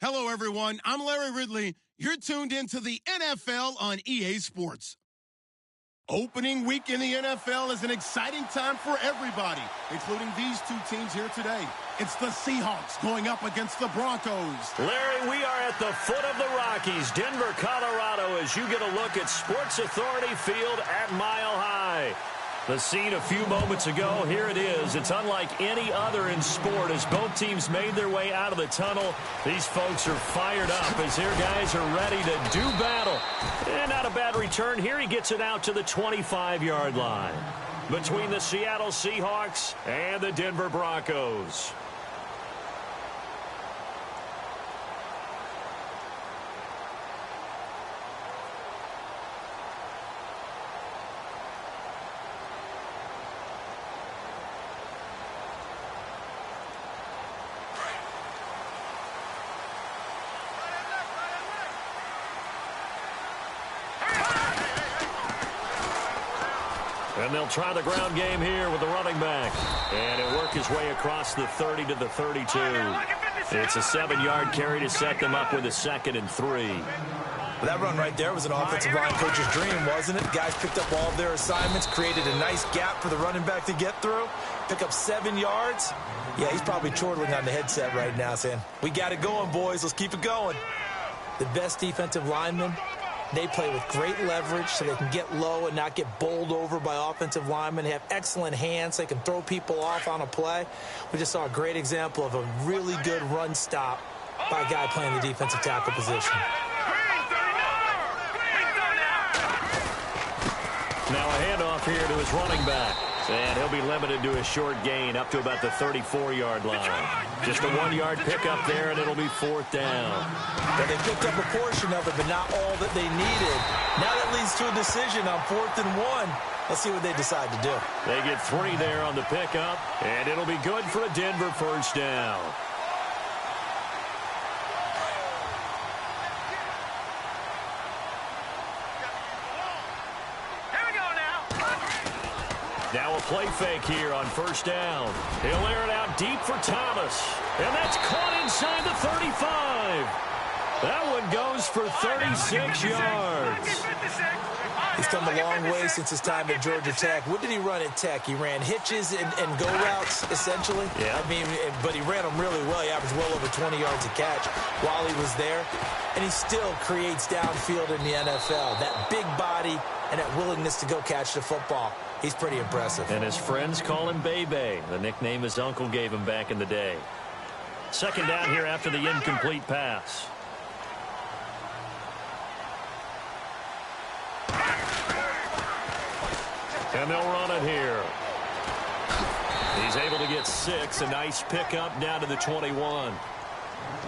Hello, everyone. I'm Larry Ridley. You're tuned into the NFL on EA Sports. Opening week in the NFL is an exciting time for everybody, including these two teams here today. It's the Seahawks going up against the Broncos. Larry, we are at the foot of the Rockies, Denver, Colorado, as you get a look at Sports Authority Field at Mile High. The scene a few moments ago, here it is. It's unlike any other in sport as both teams made their way out of the tunnel. These folks are fired up as their guys are ready to do battle. And not a bad return here. He gets it out to the 25-yard line between the Seattle Seahawks and the Denver Broncos. And they'll try the ground game here with the running back. And he'll work his way across the 30 to the 32. It's a 7-yard carry to set them up with a 2nd and 3. Well, that run right there was an offensive line coach's dream, wasn't it? Guys picked up all of their assignments, created a nice gap for the running back to get through, pick up 7 yards. Yeah, he's probably chortling on the headset right now saying, we got it going, boys. Let's keep it going. The best defensive linemen, they play with great leverage so they can get low and not get bowled over by offensive linemen. They have excellent hands. They can throw people off on a play. We just saw a great example of a really good run stop by a guy playing the defensive tackle position. Now a handoff here to his running back. And he'll be limited to a short gain up to about the 34-yard line. Just a 1-yard pickup there, and it'll be 4th down. Well, they picked up a portion of it, but not all that they needed. Now that leads to a decision on 4th and 1. Let's see what they decide to do. They get 3 there on the pickup, and it'll be good for a Denver first down. Now a play fake here on first down. He'll air it out deep for Thomas. And that's caught inside the 35. That one goes for 36 yards. He's come a long way since his time at Georgia Tech. What did he run at Tech? He ran hitches and go routes, essentially. Yeah. I mean, but he ran them really well. He averaged well over 20 yards a catch while he was there. And he still creates downfield in the NFL. That big body and that willingness to go catch the football. He's pretty impressive. And his friends call him Bebe, the nickname his uncle gave him back in the day. 2nd down here after the incomplete pass. And they'll run it here. He's able to get 6. A nice pickup down to the 21.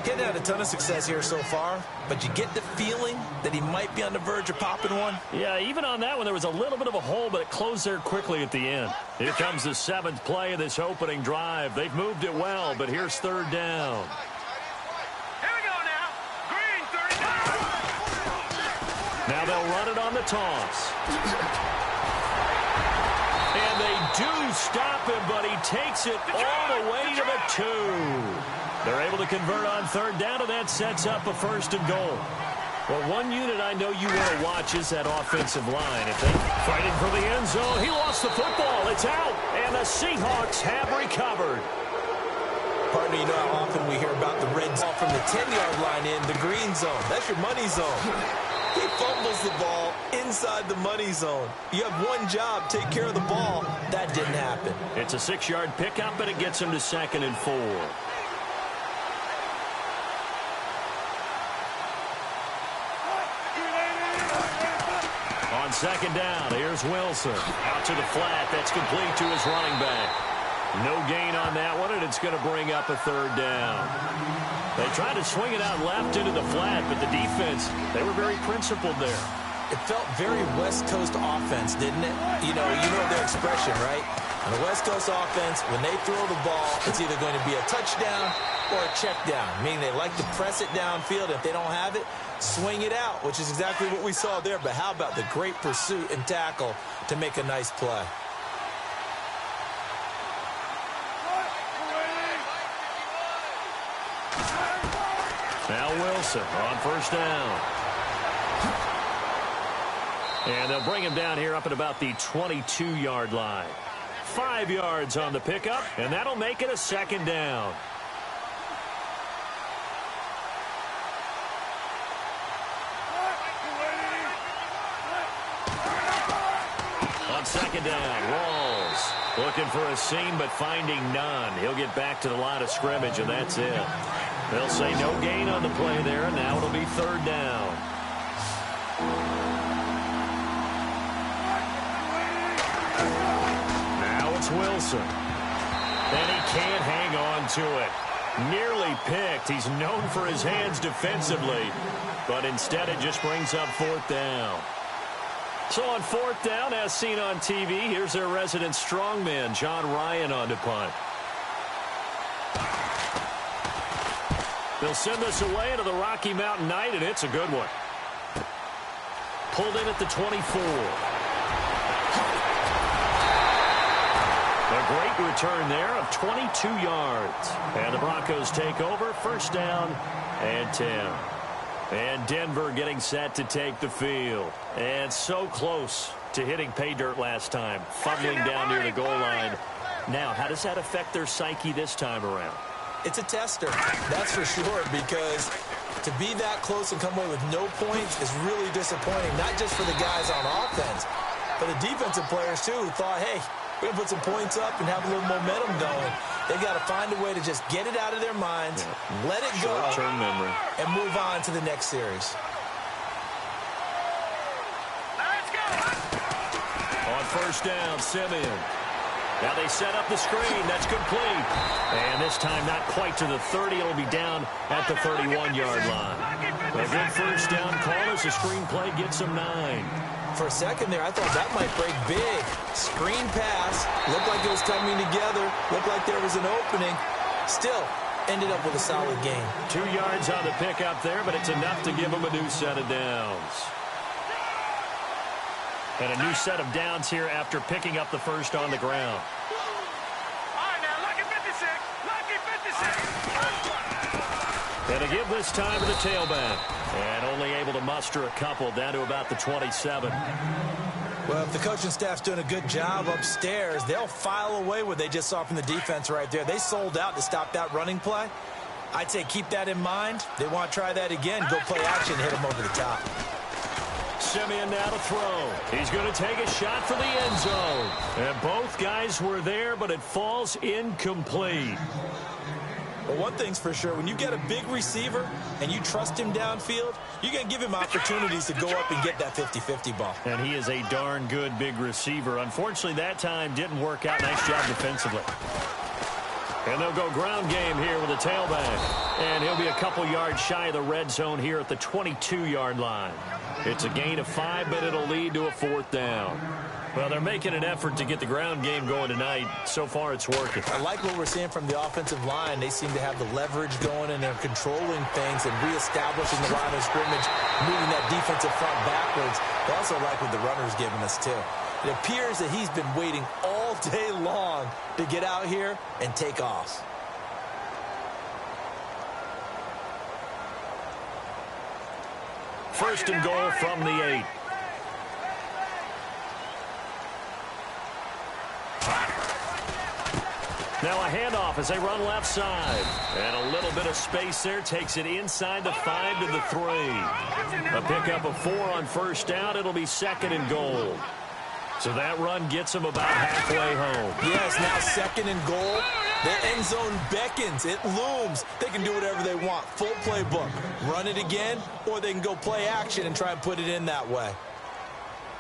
He hasn't had a ton of success here so far, but you get the feeling that he might be on the verge of popping one. Yeah, even on that one, there was a little bit of a hole, but it closed there quickly at the end. Here comes the 7th play of this opening drive. They've moved it well, but here's 3rd down. Here we go now. Green, 39. Now they'll run it on the toss. And they do stop him, but he takes it all the way to the 2. They're able to convert on 3rd down, and that sets up a 1st and goal. Well, one unit I know you want to watch is that offensive line. If they fighting for the end zone, he lost the football. It's out, and the Seahawks have recovered. Partner, you know how often we hear about the red zone from the 10-yard line in the green zone. That's your money zone. He fumbles the ball inside the money zone. You have one job, take care of the ball. That didn't happen. It's a 6-yard pickup, and it gets him to 2nd and 4. On 2nd down, here's Wilson. Out to the flat. That's complete to his running back. No gain on that one, and it's going to bring up a 3rd down. They tried to swing it out left into the flat, but the defense, they were very principled there. It felt very West Coast offense, didn't it? You know their expression, right? On the West Coast offense, when they throw the ball, it's either going to be a touchdown or a check down, meaning they like to press it downfield. If they don't have it, swing it out, which is exactly what we saw there. But how about the great pursuit and tackle to make a nice play? Now Wilson on first down. And they'll bring him down here up at about the 22-yard line. 5 yards on the pickup, and that'll make it a second down. On second down, Walls looking for a seam but finding none. He'll get back to the line of scrimmage, and that's it. They'll say no gain on the play there, and now it'll be third down. Now it's Wilson. And he can't hang on to it. Nearly picked. He's known for his hands defensively, but instead it just brings up fourth down. So on fourth down, as seen on TV, here's their resident strongman, John Ryan, on to punt. They'll send this away into the Rocky Mountain Night, and it's a good one. Pulled in at the 24. A great return there of 22 yards. And the Broncos take over, first down and 10. And Denver getting set to take the field. And so close to hitting pay dirt last time, fumbling down near the goal line. Now, how does that affect their psyche this time around? It's a tester, that's for sure, because to be that close and come away with no points is really disappointing, not just for the guys on offense, but the defensive players, too, who thought, hey, we're going to put some points up and have a little momentum going. They've got to find a way to just get it out of their minds, let it go, short-term memory, and move on to the next series. Let's go. On first down, Simeon. Now they set up the screen. That's complete. And this time not quite to the 30. It'll be down at the 31-yard line. A good first down call as the screen play gets them 9. For a second there, I thought that might break big. Screen pass. Looked like it was coming together. Looked like there was an opening. Still ended up with a solid gain. 2 yards on the pickup there, but it's enough to give them a new set of downs. And a new set of downs here after picking up the first on the ground. All right, now, lucky 56. Lucky 56. And a give this time to the tailback. And only able to muster a couple down to about the 27. Well, if the coaching staff's doing a good job upstairs, they'll file away what they just saw from the defense right there. They sold out to stop that running play. I'd say keep that in mind. They want to try that again. Go play action, hit them over the top. Simeon now to throw. He's going to take a shot for the end zone. And both guys were there, but it falls incomplete. Well, one thing's for sure. When you get a big receiver and you trust him downfield, you're going to give him opportunities to go up and get that 50-50 ball. And he is a darn good big receiver. Unfortunately, that time didn't work out. Nice job defensively. And they'll go ground game here with a tailback. And he'll be a couple yards shy of the red zone here at the 22-yard line. It's a gain of 5, but it'll lead to a fourth down. Well, they're making an effort to get the ground game going tonight. So far, it's working. I like what we're seeing from the offensive line. They seem to have the leverage going, and they're controlling things and reestablishing the line of scrimmage, moving that defensive front backwards. I also like what the runner's giving us, too. It appears that he's been waiting all day long to get out here and take off. First and goal from the 8. Now a handoff as they run left side. And a little bit of space there takes it inside the 5 to the 3. A pickup of 4 on first down. It'll be second and goal. So that run gets them about halfway home. Yes, now second and goal. The end zone beckons. It looms. They can do whatever they want. Full playbook. Run it again, or they can go play action and try and put it in that way.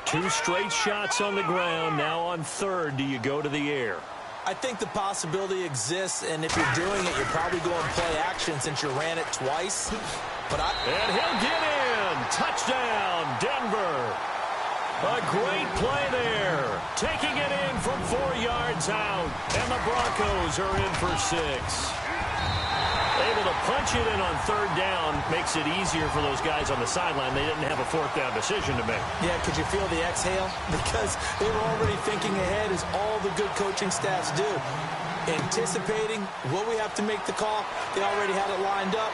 2 straight shots on the ground. Now on third, do you go to the air? I think the possibility exists, and if you're doing it, you're probably going to play action since you ran it twice. And he'll get in. Touchdown, Denver. A great play there. Taking it in from 4 yards out. And the Broncos are in for 6. Able to punch it in on third down makes it easier for those guys on the sideline. They didn't have a fourth down decision to make. Yeah, could you feel the exhale? Because they were already thinking ahead, as all the good coaching staffs do. Anticipating what we have to make the call. They already had it lined up.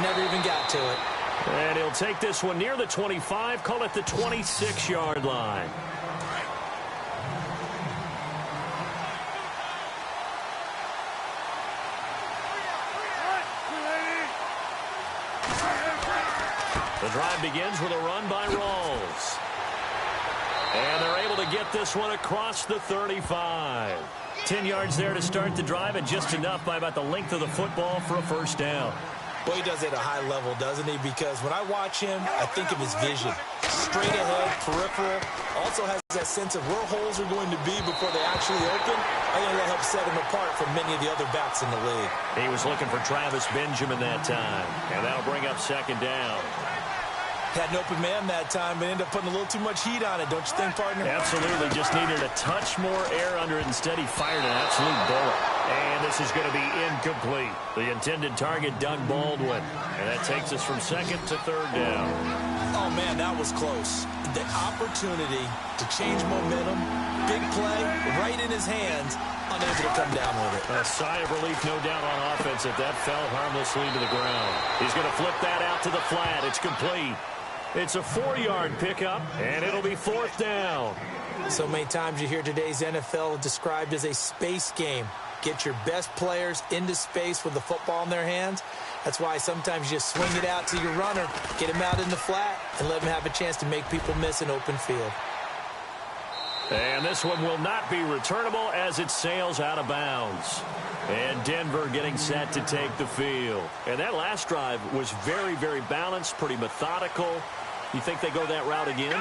Never even got to it. And he'll take this one near the 25, call it the 26-yard line. The drive begins with a run by Rawls. And they're able to get this one across the 35. 10 yards there to start the drive, and just enough by about the length of the football for a first down. Well, he does it at a high level, doesn't he? Because when I watch him, I think of his vision. Straight ahead, peripheral. Also has that sense of where holes are going to be before they actually open. I think that helps set him apart from many of the other backs in the league. He was looking for Travis Benjamin that time, and that'll bring up second down. Had an open man that time, but ended up putting a little too much heat on it, don't you think, partner? Absolutely. Just needed a touch more air under it. Instead, he fired an absolute bullet. And this is going to be incomplete. The intended target, Doug Baldwin. And that takes us from second to third down. Oh, man, that was close. The opportunity to change momentum, big play, right in his hands, unable to come down with it. A sigh of relief, no doubt, on offense if that fell harmlessly to the ground. He's going to flip that out to the flat. It's complete. It's a 4-yard pickup, and it'll be fourth down. So many times you hear today's NFL described as a space game. Get your best players into space with the football in their hands. That's why sometimes you just swing it out to your runner, get him out in the flat, and let him have a chance to make people miss an open field. And this one will not be returnable as it sails out of bounds. And Denver getting set to take the field. And that last drive was very, very balanced, pretty methodical. You think they go that route again?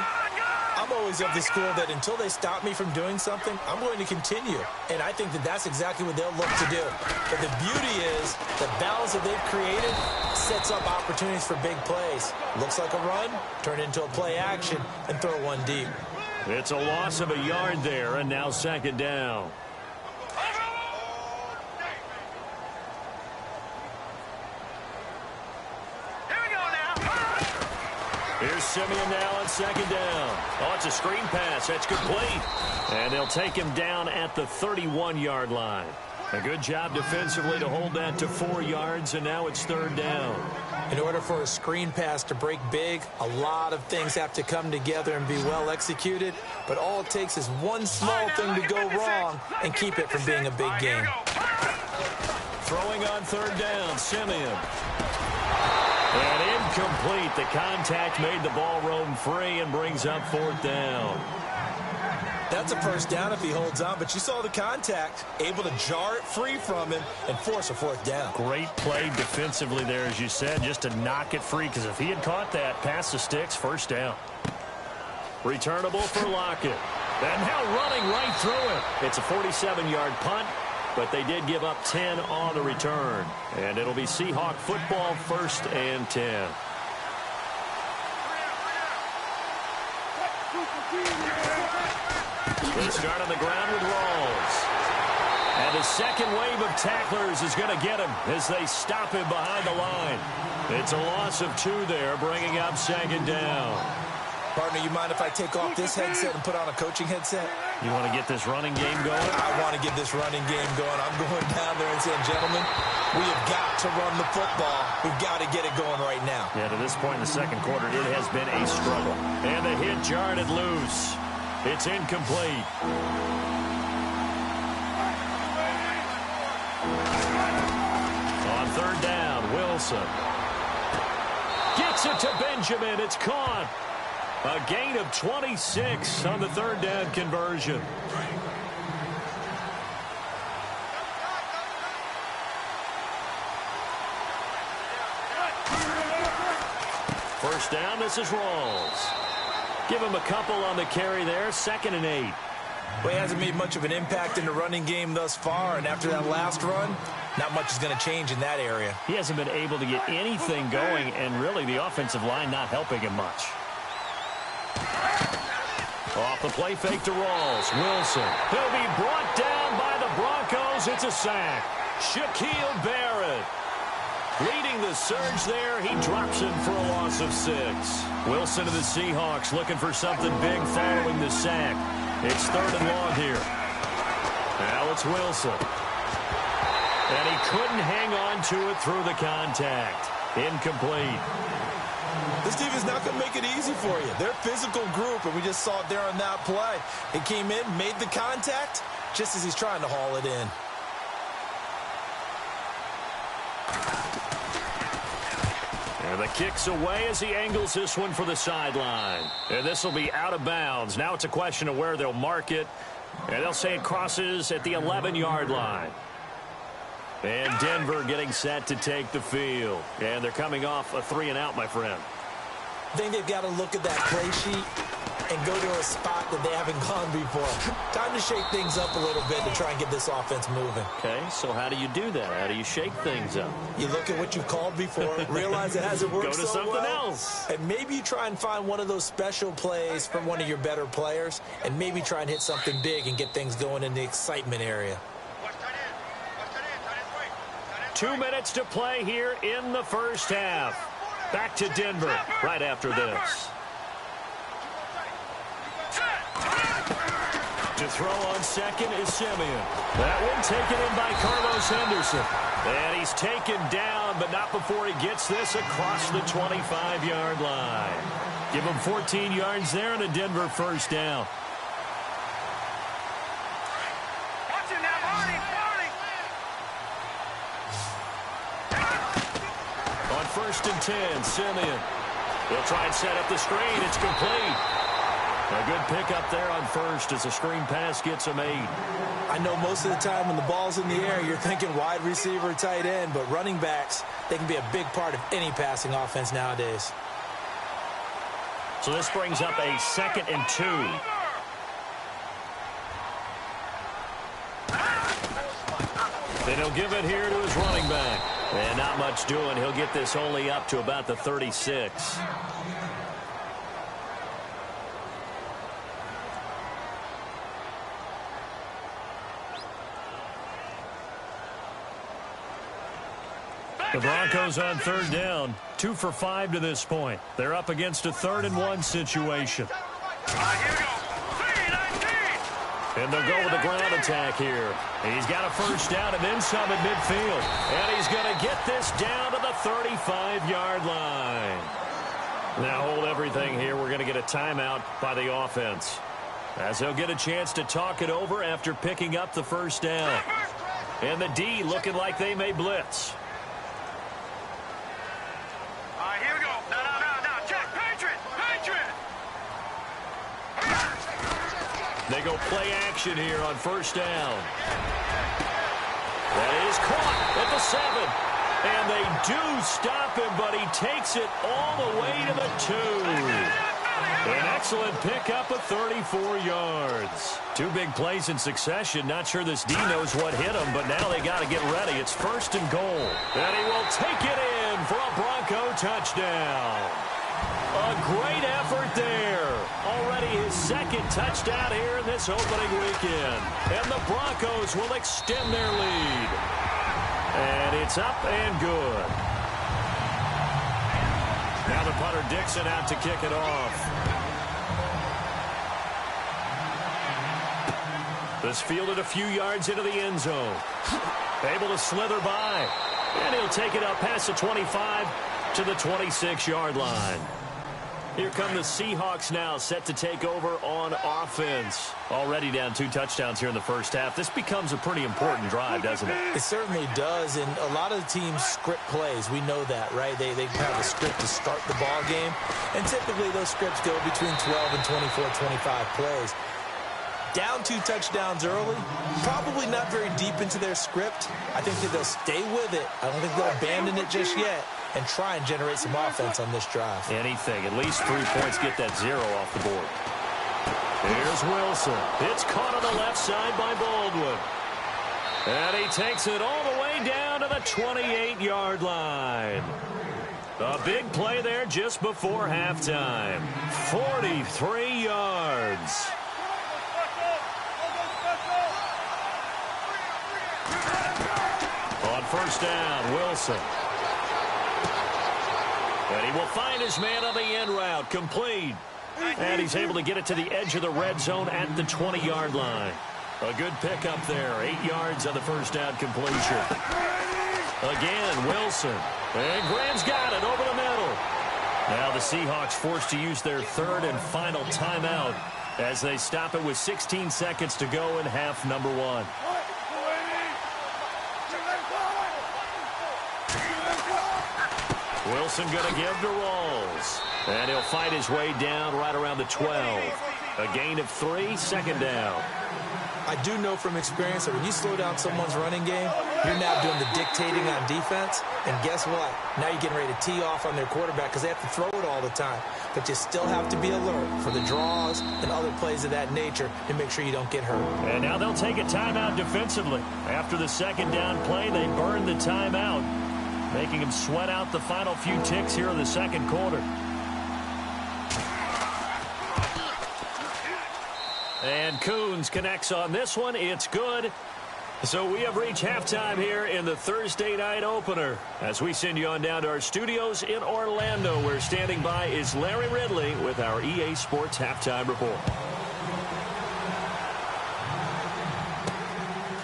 I'm always of the school that until they stop me from doing something, I'm going to continue. And I think that that's exactly what they'll look to do. But the beauty is the balance that they've created sets up opportunities for big plays. Looks like a run, turn it into a play action, and throw one deep. It's a loss of a yard there, and now second down. Here's Simeon now on second down. Oh, it's a screen pass. That's complete. And they'll take him down at the 31-yard line. A good job defensively to hold that to 4 yards, and now it's third down. In order for a screen pass to break big, a lot of things have to come together and be well executed. But all it takes is one small thing to go wrong and keep it from being a big game. Throwing on third down, Simeon. And incomplete. The contact made the ball roam free and brings up fourth down. That's a first down if he holds on, but you saw the contact, able to jar it free from him and force a fourth down. Great play defensively there, as you said, just to knock it free, because if he had caught that, past the sticks, first down. Returnable for Lockett. And now running right through it. It's a 47-yard punt, but they did give up 10 on the return. And it'll be Seahawk football, first and 10. They start on the ground with Rawls. And the second wave of tacklers is going to get him as they stop him behind the line. It's a loss of 2 there, bringing up second down. Partner, you mind if I take off this headset and put on a coaching headset? You want to get this running game going? I want to get this running game going. I'm going down there and saying, gentlemen, we have got to run the football. We've got to get it going right now. Yeah, to this point in the second quarter, it has been a struggle. And the hit jarred it loose. It's incomplete. On third down, Wilson. Gets it to Benjamin. It's caught. A gain of 26 on the third down conversion. First down, this is Rawls. Give him a couple on the carry there, 2nd and 8. Well, he hasn't made much of an impact in the running game thus far, and after that last run, not much is going to change in that area. He hasn't been able to get anything going, and really the offensive line not helping him much. Off the play fake to Rawls. Wilson. He'll be brought down by the Broncos. It's a sack. Shaquille Barrett leading the surge there. He drops him for a loss of 6. Wilson to the Seahawks looking for something big following the sack. It's 3rd and long here. Now it's Wilson. And he couldn't hang on to it through the contact. Incomplete. This team is not going to make it easy for you. They're a physical group, and we just saw it there on that play. It came in, made the contact, just as he's trying to haul it in. And the kick's away as he angles this one for the sideline. And this will be out of bounds. Now it's a question of where they'll mark it. And they'll say it crosses at the 11-yard line. And Denver getting set to take the field. And they're coming off a 3-and-out, my friend. I think they've got to look at that play sheet and go to a spot that they haven't gone before. Time to shake things up a little bit to try and get this offense moving. Okay, so how do you do that? How do you shake things up? You look at what you've called before, realize it hasn't worked Go to so something well, else. and maybe you try and find one of those special plays from one of your better players, and maybe try and hit something big and get things going in the excitement area. 2 minutes to play here in the first half. Back to Denver right after this. To throw on second is Simeon. That one taken in by Carlos Henderson. And he's taken down, but not before he gets this across the 25-yard line. Give him 14 yards there and a Denver first down. On 1st and 10, Simeon. He'll try and set up the screen. It's complete. A good pickup there on first as the screen pass gets a 8. I know most of the time when the ball's in the air, you're thinking wide receiver, tight end, but running backs, they can be a big part of any passing offense nowadays. So this brings up a 2nd and 2. Then he'll give it here to his running back. And not much doing. He'll get this only up to about the 36. The Broncos on 3rd down. 2 for 5 to this point. They're up against a 3rd and 1 situation. And they'll go with a ground attack here. He's got a first down and then some at midfield. And he's going to get this down to the 35-yard line. Now hold everything here. We're going to get a timeout by the offense, as they'll get a chance to talk it over after picking up the first down. And the D looking like they may blitz. Here we go. No. Check. Patriot. They go play action here on first down. That is caught at the 7. And they do stop him, but he takes it all the way to the 2. An excellent pickup of 34 yards. 2 big plays in succession. Not sure this D knows what hit him, but now they got to get ready. It's 1st and goal. And he will take it in for a Bronco touchdown. A great effort there. Already his 2nd touchdown here in this opening weekend. And the Broncos will extend their lead. And it's up and good. Now the punter Dixon out to kick it off. This fielded a few yards into the end zone. Able to slither by. And he'll take it up past the 25 to the 26-yard line. Here come the Seahawks now, set to take over on offense. Already down 2 touchdowns here in the first half. This becomes a pretty important drive, doesn't it? It certainly does, and a lot of the teams script plays. We know that, right? They have a script to start the ball game, and typically those scripts go between 12 and 24, 25 plays. Down 2 touchdowns early, probably not very deep into their script. I think that they'll stay with it. I don't think they'll abandon it just yet and try and generate some offense on this drive. Anything. At least 3 points get that 0 off the board. Here's Wilson. It's caught on the left side by Baldwin. And he takes it all the way down to the 28-yard line. A big play there just before halftime. 43 yards. On first down, Wilson. And he will find his man on the end route, complete. And he's able to get it to the edge of the red zone at the 20-yard line. A good pickup there, 8 yards on the first down completion. Again, Wilson. And Graham's got it over the middle. Now the Seahawks forced to use their third and final timeout as they stop it with 16 seconds to go in half number one. Wilson going to give to Rawls. And he'll fight his way down right around the 12. A gain of 3, second down. I do know from experience that when you slow down someone's running game, you're now doing the dictating on defense. And guess what? Now you're getting ready to tee off on their quarterback because they have to throw it all the time. But you still have to be alert for the draws and other plays of that nature to make sure you don't get hurt. And now they'll take a timeout defensively. After the second down play, they burn the timeout, making him sweat out the final few ticks here in the second quarter. And Coons connects on this one. It's good. So we have reached halftime here in the Thursday night opener. As we send you on down to our studios in Orlando, where standing by is Larry Ridley with our EA Sports Halftime Report.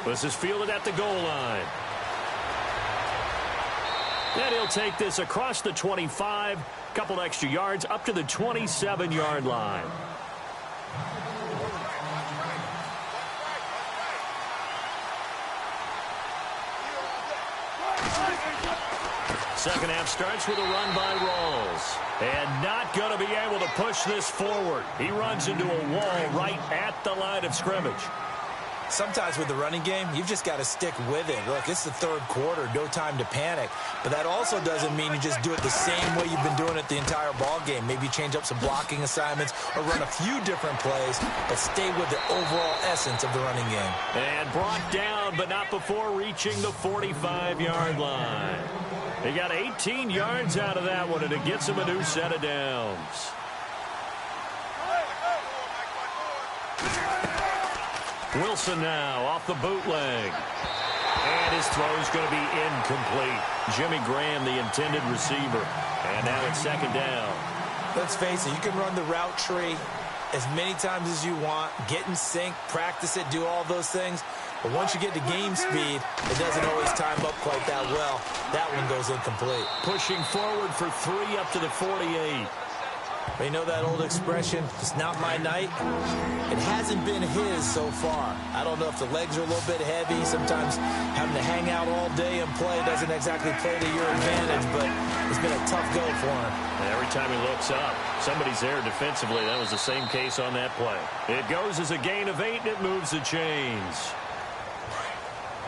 This is fielded at the goal line. And he'll take this across the 25, couple extra yards up to the 27-yard line. Second half starts with a run by Rawls. And not going to be able to push this forward. He runs into a wall right at the line of scrimmage. Sometimes with the running game, you've just got to stick with it. Look, it's the third quarter, no time to panic. But that also doesn't mean you just do it the same way you've been doing it the entire ball game. Maybe change up some blocking assignments or run a few different plays, but stay with the overall essence of the running game. And brought down, but not before reaching the 45-yard line. He got 18 yards out of that one, and it gets him a new set of downs. Wilson now off the bootleg. And his throw is going to be incomplete. Jimmy Graham, the intended receiver. And now it's second down. Let's face it, you can run the route tree as many times as you want, get in sync, practice it, do all those things. But once you get to game speed, it doesn't always time up quite that well. That one goes incomplete. Pushing forward for 3 up to the 48. But you know that old expression, it's not my night? It hasn't been his so far. I don't know if the legs are a little bit heavy. Sometimes having to hang out all day and play doesn't exactly play to your advantage, but it's been a tough go for him. And every time he looks up, somebody's there defensively. That was the same case on that play. It goes as a gain of 8, and it moves the chains.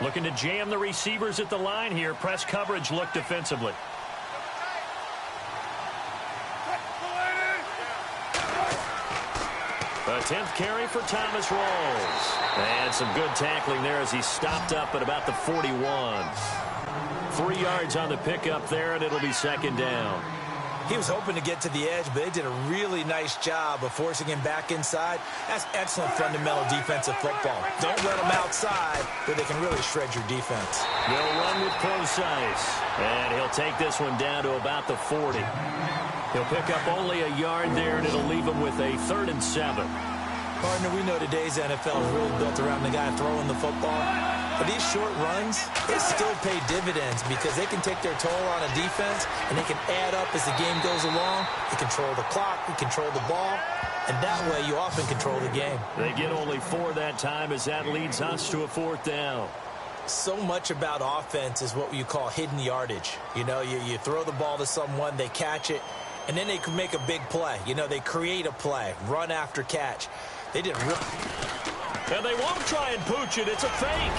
Looking to jam the receivers at the line here. Press coverage look defensively. A 10th carry for Thomas Rawls. And some good tackling there as he stopped up at about the 41. 3 yards on the pickup there, and it'll be second down. He was hoping to get to the edge, but they did a really nice job of forcing him back inside. That's excellent fundamental defensive football. Don't let them outside where they can really shred your defense. They'll run with Procise. And he'll take this one down to about the 40. He'll pick up only a yard there, and it'll leave him with a 3rd and 7. Partner, we know today's NFL is really built around the guy throwing the football. But these short runs, they still pay dividends because they can take their toll on a defense, and they can add up as the game goes along. You control the clock, you control the ball, and that way you often control the game. They get only 4 that time as that leads us to a 4th down. So much about offense is what you call hidden yardage. You know, you throw the ball to someone, they catch it, and then they can make a big play. You know, they create a play, run after catch. They didn't really. And they won't try and pooch it. It's a fake.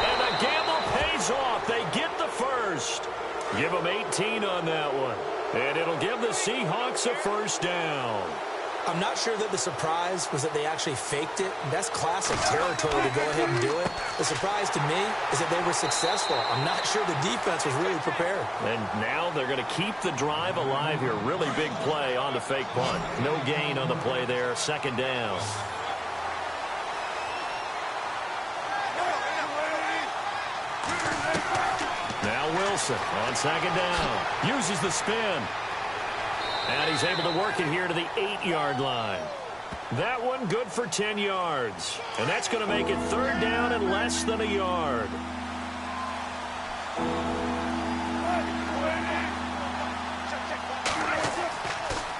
And the gamble pays off. They get the first. Give them 18 on that one. And it'll give the Seahawks a 1st down. I'm not sure that the surprise was that they actually faked it. That's classic territory to go ahead and do it. The surprise to me is that they were successful. I'm not sure the defense was really prepared. And now they're going to keep the drive alive here. Really big play on the fake punt. No gain on the play there. 2nd down. Now Wilson on 2nd down. Uses the spin. And he's able to work it here to the 8-yard line. That one good for 10 yards. And that's going to make it 3rd down and less than a yard.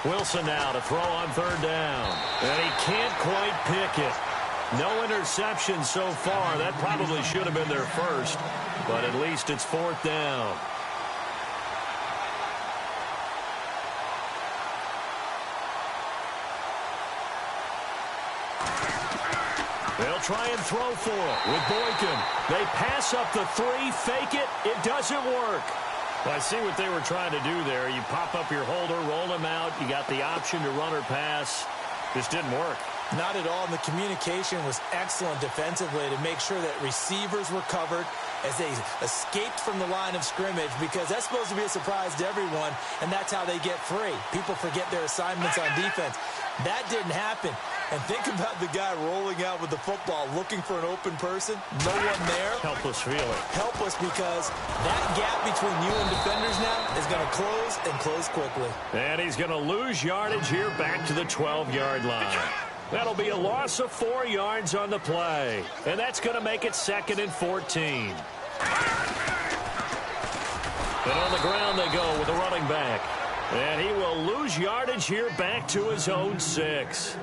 Wilson now to throw on third down. And he can't quite pick it. No interceptions so far. That probably should have been their first, but at least it's fourth down. They'll try and throw for it with Boykin. They pass up the three, fake it. It doesn't work. Well, I see what they were trying to do there. You pop up your holder, roll him out. You got the option to run or pass. This didn't work. Not at all. And the communication was excellent defensively to make sure that receivers were covered as they escaped from the line of scrimmage, because that's supposed to be a surprise to everyone, and that's how they get free. People forget their assignments on defense. That didn't happen. And think about the guy rolling out with the football, looking for an open person. No one there. Helpless feeling. Helpless, because that gap between you and defenders now is going to close, and close quickly. And he's going to lose yardage here back to the 12-yard line. That'll be a loss of 4 yards on the play. And that's going to make it 2nd and 14. And on the ground they go with a running back. And he will lose yardage here back to his own 6.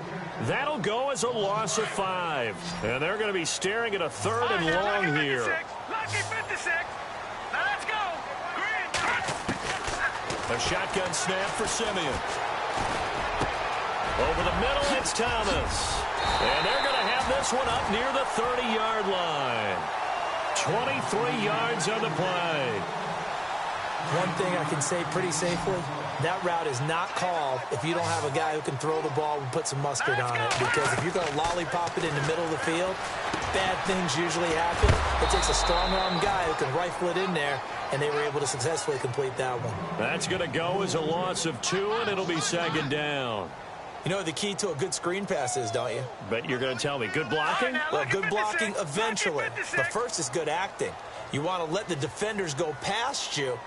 That'll go as a loss of 5. And they're going to be staring at a 3rd and long here. Lucky 56. Now let's go. A shotgun snap for Simeon. Over the middle, it's Thomas. And they're going to have this one up near the 30-yard line. 23 yards on the play. One thing I can say pretty safely, that route is not called if you don't have a guy who can throw the ball and put some mustard on it. Because if you're going to lollipop it in the middle of the field, bad things usually happen. It takes a strong-arm guy who can rifle it in there, and they were able to successfully complete that one. That's going to go as a loss of 2, and it'll be 2nd down. You know what the key to a good screen pass is, don't you? But you're going to tell me good blocking? Well, good blocking eventually. But first is good acting. You want to let the defenders go past you,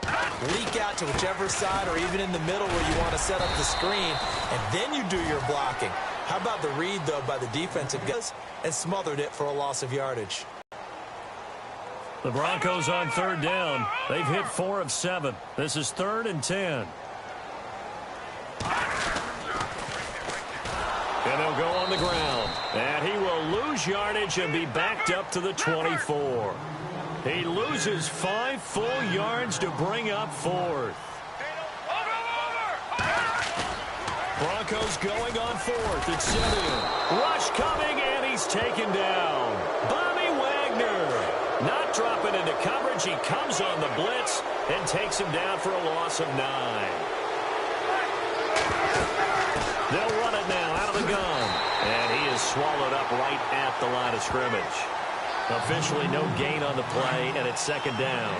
leak out to whichever side or even in the middle where you want to set up the screen, and then you do your blocking. How about the read, though, by the defensive guys, and smothered it for a loss of yardage. The Broncos on 3rd down. They've hit 4 of 7. This is 3rd and 10. And they'll go on the ground. And he will lose yardage and be backed up to the 24. He loses 5 full yards to bring up 4th. Broncos going on 4th. It's Simeon. Rush coming, and he's taken down. Bobby Wagner not dropping into coverage. He comes on the blitz and takes him down for a loss of 9. They'll run it now out of the gun. And he is swallowed up right at the line of scrimmage. Officially no gain on the play, and it's 2nd down.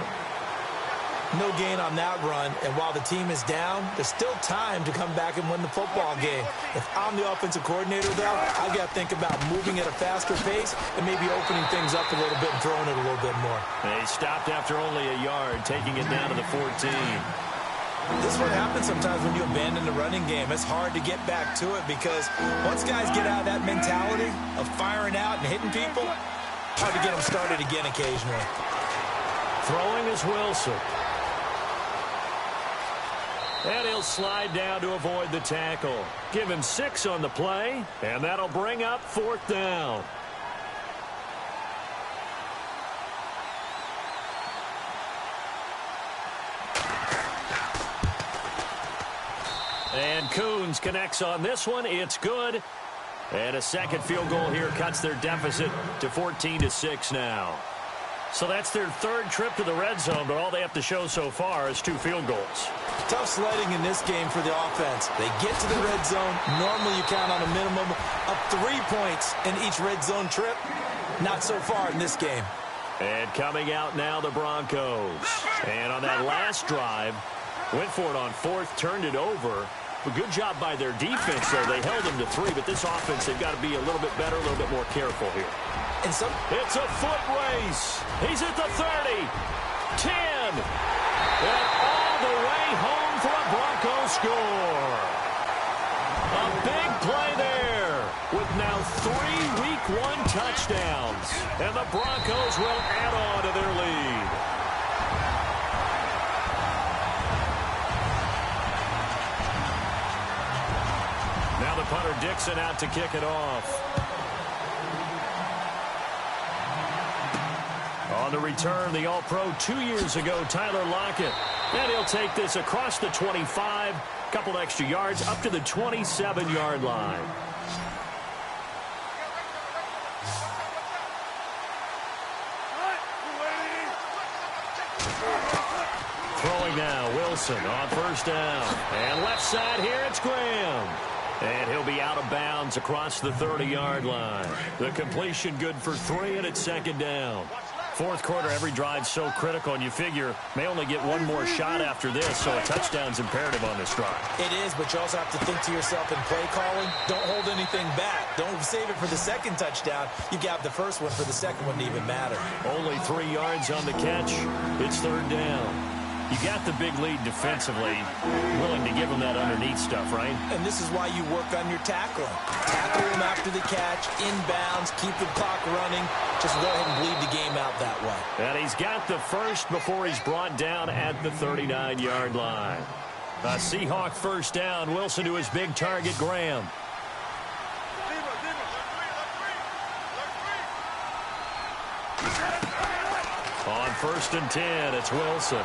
No gain on that run, and while the team is down, there's still time to come back and win the football game. If I'm the offensive coordinator, though, I've got to think about moving at a faster pace and maybe opening things up a little bit and throwing it a little bit more. They stopped after only a yard, taking it down to the 14. This is what happens sometimes when you abandon the running game. It's hard to get back to it because once guys get out of that mentality of firing out and hitting people, hard to get them started again occasionally. Throwing is Wilson. And he'll slide down to avoid the tackle. Give him 6 on the play, and that'll bring up 4th down. And Coons connects on this one. It's good. And a second field goal here cuts their deficit to 14-6 now. So that's their 3rd trip to the red zone, but all they have to show so far is 2 field goals. Tough sledding in this game for the offense. They get to the red zone. Normally you count on a minimum of 3 points in each red zone trip. Not so far in this game. And coming out now, the Broncos. And on that last drive, went for it on 4th, turned it over. A good job by their defense, though. They held them to 3, but this offense, they've got to be a little bit better, a little bit more careful here. It's a foot race. He's at the 30, 10, and all the way home for a Broncos score. A big play there with now 3 Week 1 touchdowns, and the Broncos will add on to their lead. punter Dixon out to kick it off. On the return, the All-Pro 2 years ago, Tyler Lockett. And he'll take this across the 25, couple extra yards, up to the 27-yard line. Throwing now, Wilson on first down. And left side here, it's Graham. And he'll be out of bounds across the 30-yard line. The completion good for 3, and it's second down. Fourth quarter, every drive's so critical, and you figure may only get one more shot after this, so a touchdown's imperative on this drive. It is, but you also have to think to yourself in play calling, don't hold anything back. Don't save it for the second touchdown. You got the first one for the second one to even matter. Only 3 yards on the catch. It's third down. You got the big lead defensively, willing to give them that underneath stuff, right? And this is why you work on your tackling. Tackle them after the catch, inbounds, keep the clock running. Just go ahead and bleed the game out that way. And he's got the first before he's brought down at the 39-yard line. A Seahawk first down. Wilson to his big target, Graham. On first and 10, it's Wilson.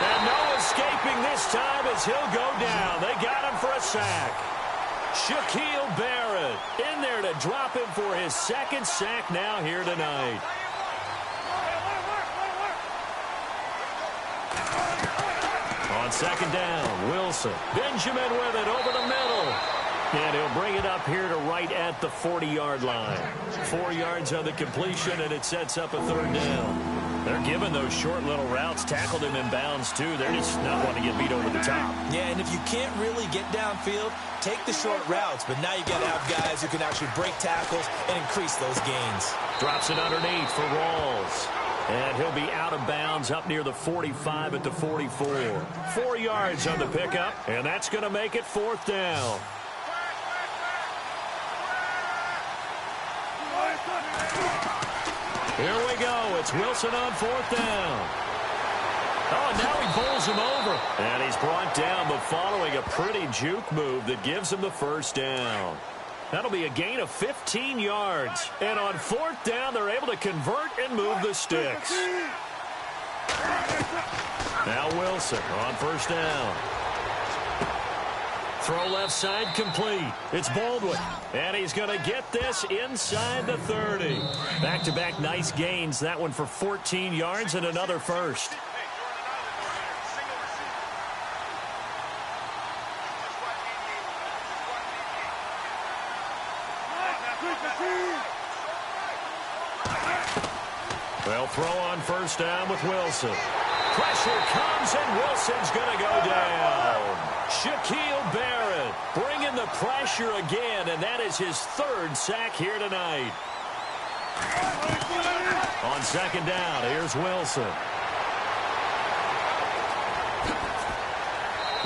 And no escaping this time as he'll go down. They got him for a sack. Shaquille Barrett in there to drop him for his second sack now here tonight. On second down, Wilson. Benjamin with it over the middle. And he'll bring it up here to right at the 40-yard line. 4 yards on the completion, and it sets up a third down. They're giving those short little routes, tackled him in bounds, too. They're just not wanting to get beat over the top. Yeah, and if you can't really get downfield, take the short routes. But now you got to have guys who can actually break tackles and increase those gains. Drops it underneath for Rawls. And he'll be out of bounds up near the 45 at the 44. 4 yards on the pickup, and that's going to make it fourth down. Here we go. It's Wilson on fourth down. Oh, now he bowls him over. And he's brought down, but following a pretty juke move that gives him the first down. That'll be a gain of 15 yards. And on fourth down, they're able to convert and move the sticks. Now Wilson on first down. Throw left side complete. It's Baldwin. And he's going to get this inside the 30. Back-to-back nice gains. That one for 14 yards and another first. Well, throw on first down with Wilson. Pressure comes, and Wilson's going to go down. Shaquille Barrett bringing the pressure again, and that is his third sack here tonight. On second down, here's Wilson.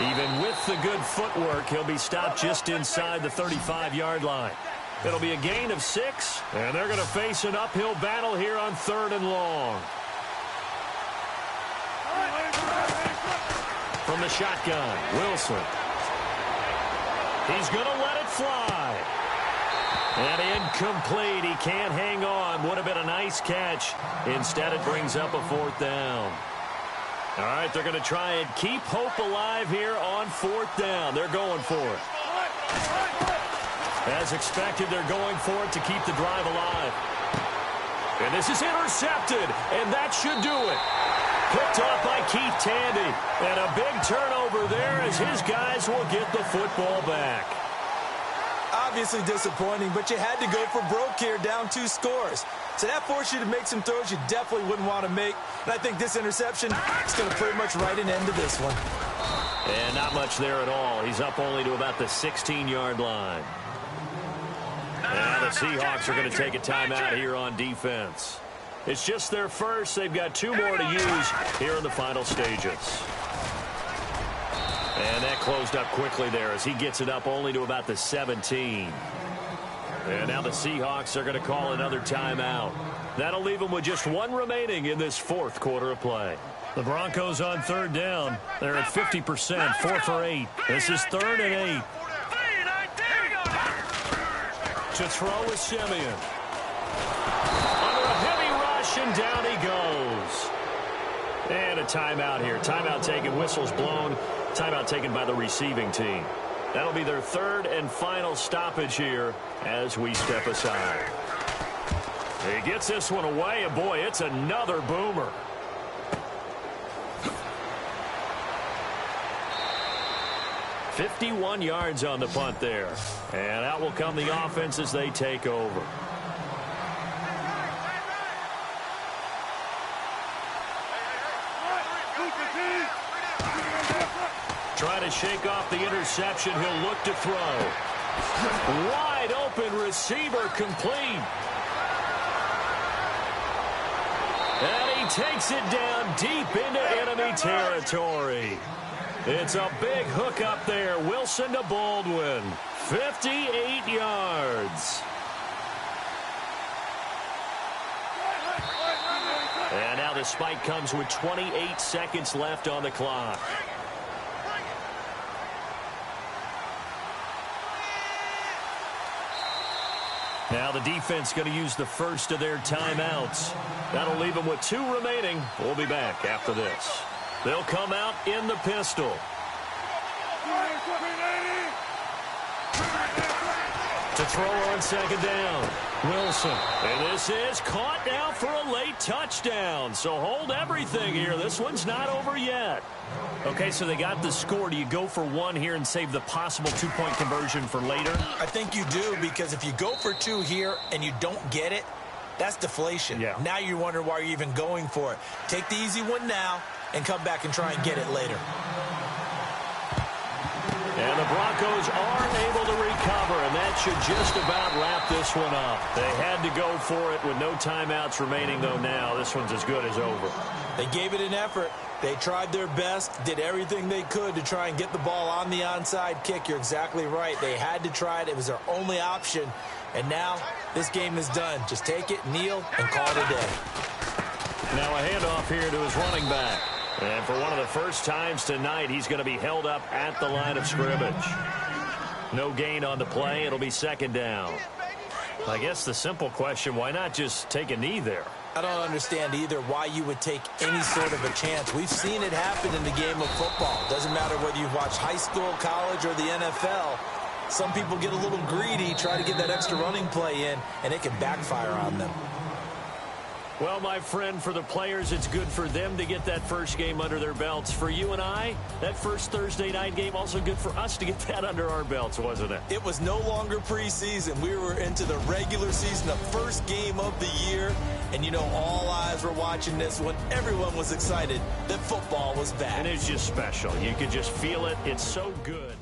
Even with the good footwork, he'll be stopped just inside the 35-yard line. It'll be a gain of 6, and they're going to face an uphill battle here on third and long. From the shotgun, Wilson. He's going to let it fly. And incomplete. He can't hang on. Would have been a nice catch. Instead, it brings up a fourth down. All right, they're going to try and keep hope alive here on fourth down. They're going for it. As expected, they're going for it to keep the drive alive. And this is intercepted, and that should do it. Picked off by Keith Tandy. And a big turnover there as his guys will get the football back. Obviously disappointing, but you had to go for broke here, down 2 scores. So that forced you to make some throws you definitely wouldn't want to make. And I think this interception is going to pretty much write an end to this one. And not much there at all. He's up only to about the 16-yard line. And now the Seahawks are going to take a timeout here on defense. It's just their first. They've got 2 more to use here in the final stages. And that closed up quickly there as he gets it up only to about the 17. And now the Seahawks are going to call another timeout. That'll leave them with just 1 remaining in this fourth quarter of play. The Broncos on third down. They're at 50%, 4 for 8. This is 3rd and 8. To throw is Simeon. Under a heavy rush, and down he goes. And a timeout here. Timeout taken, whistles blown. Timeout taken by the receiving team. That'll be their third and final stoppage here as we step aside. He gets this one away, and boy, it's another boomer. "51 yards on the punt there. And out will come the offense as they take over. Trying to shake off the interception. He'll look to throw. Wide open receiver, complete. And he takes it down deep into enemy territory. It's a big hook up there. Wilson to Baldwin. 58 yards. And now the spike comes with 28 seconds left on the clock. Now the defense going to use the first of their timeouts. That'll leave them with 2 remaining. We'll be back after this. They'll come out in the pistol. To throw on second down. Wilson. And this is caught now for a late touchdown. So hold everything here. This one's not over yet. Okay, so they got the score. Do you go for 1 here and save the possible 2-point conversion for later? I think you do, because if you go for 2 here and you don't get it, that's deflation. Yeah. Now you wonder why you're even going for it. Take the easy one now and come back and try and get it later. And the Broncos are able to recover, and that should just about wrap this one up. They had to go for it with no timeouts remaining, though. Now this one's as good as over. They gave it an effort. They tried their best, did everything they could to try and get the ball on the onside kick. You're exactly right. They had to try it. It was their only option. And now this game is done. Just take it, kneel, and call it a day. Now a handoff here to his running back. And for one of the first times tonight, he's going to be held up at the line of scrimmage. No gain on the play. It'll be second down. I guess the simple question, why not just take a knee there? I don't understand either why you would take any sort of a chance. We've seen it happen in the game of football. Doesn't matter whether you've watched high school, college, or the NFL. Some people get a little greedy, try to get that extra running play in, and it can backfire on them. Well, my friend, for the players, it's good for them to get that first game under their belts. For you and I, that first Thursday night game, also good for us to get that under our belts, wasn't it? It was no longer preseason. We were into the regular season, the first game of the year. And, you know, all eyes were watching this one. Everyone was excited that football was back. And it's just special. You could just feel it. It's so good.